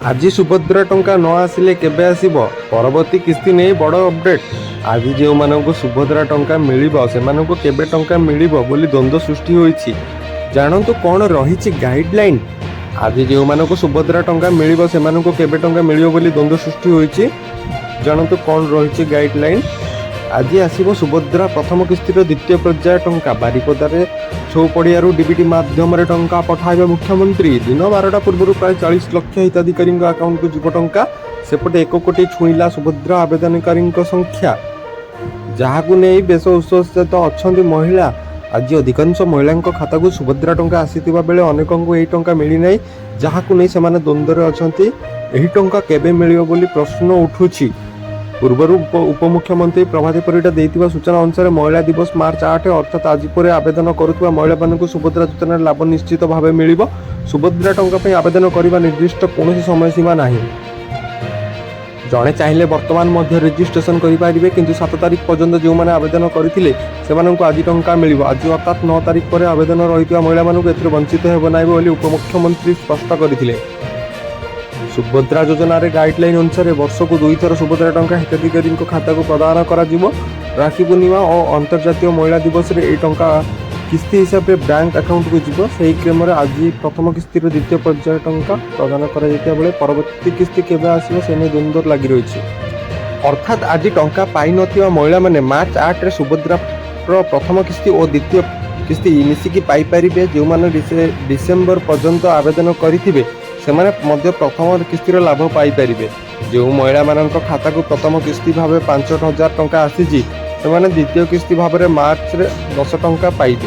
आज सुभद्रा टंका न आसिले केबे आसिबो परवर्ती किस्ती नहीं बड़ अपडेट। आज जो मानक सुभद्रा टंका मिलिबो सेमानकु केबे टंका मिलिबो बोली द्वंद्व सृष्टि होईछि। जानंतु कोन रहिछि गाइडलाइन। आज जो मानक सुभद्रा टंका मिलिबो सेमानकु केबे टंका मिलिबो बोली द्वंद्व सृष्टि होईछि। जानंतु कोन रहिछि गाइडलाइन। आज आसिबो सुभद्रा प्रथम किस्तीर द्वितीय पर्याय टंका बारिपदारे छौपड़ियारू डीबीटी माध्यम टंका पठाइबे मुख्यमंत्री। दिन 12टा पूर्व प्राय 40 लाख हिताधिकारी अकाउंट को जीव टंका। सेपटे 1 कोटी छुईला सुभद्रा आवेदनकारी संख्या, जहां नहीं बेस उत्साहित अच्छा महिला। आज अधिकांश महिला खाता को सुभद्रा टंका आसीथिबा बेले अनेकଙ୍କୁ ଏହି टंका मिली नहीं, जहां नहीं से द्वंद्व अछंती। ଏହି टंका केबे मिलियो बोली प्रश्न उठुछि। पूर्वर उपमुख्यमंत्री प्रभाती परिडा देइतिबा सूचना अनुसार महिला दिवस मार्च 8 अर्थात आज पर आवेदन करुवा महिला मानक सुभद्रा योजना लाभ निश्चित भाव मिलिबो। सुभद्रा टंका पई आवेदन करबा निर्दिष्ट कौन समय सीमा नहीं। जड़े चाहिए वर्तमान मध्य रजिस्ट्रेशन करेंगे, किंतु 7 तारीख पर्यंत जो मैंने आवेदन करते आज टंका मिल। आज अर्थात 9 तारीख पर आवेदन रही महिला ए वंचित हो ना बोली उपमुख्यमंत्री स्पष्ट करते। सुभद्रा योजना रे गाइडलाइन अनुसार वर्ष को 2 थर सुभद्रा टंका हिताधिकारी खाता को प्रदान कर राखी पूर्णिमा और अंतर्जातीय महिला दिवस रे टंका किस्ती हिसाब से बैंक अकाउंट को जीव। से क्रम में आज प्रथम किस्ती द्वितीय पर्याय टंका प्रदान कर परवर्ती किस्ती केबे आसिबो से नहीं द्वंद्व लगी रही। अर्थात आज टंका पाई नथिबा महिला माने मार्च 8 रे सुभद्रा प्रथम किस्ती और द्वितीय किस्ती मिसिकी पाई परिबे। जो माने डिसेंबर पर्यंत आवेदन करिथिबे सेमाने मध्य प्रथम किस्तीर लाभ पाई परिबे। जो महिला मानक खाता को प्रथम किस्ती भाव 5,000 टंका आसीछि, सेमाने द्वितीय किस्ती भाव में मार्च रे 10 टंका पाइबे।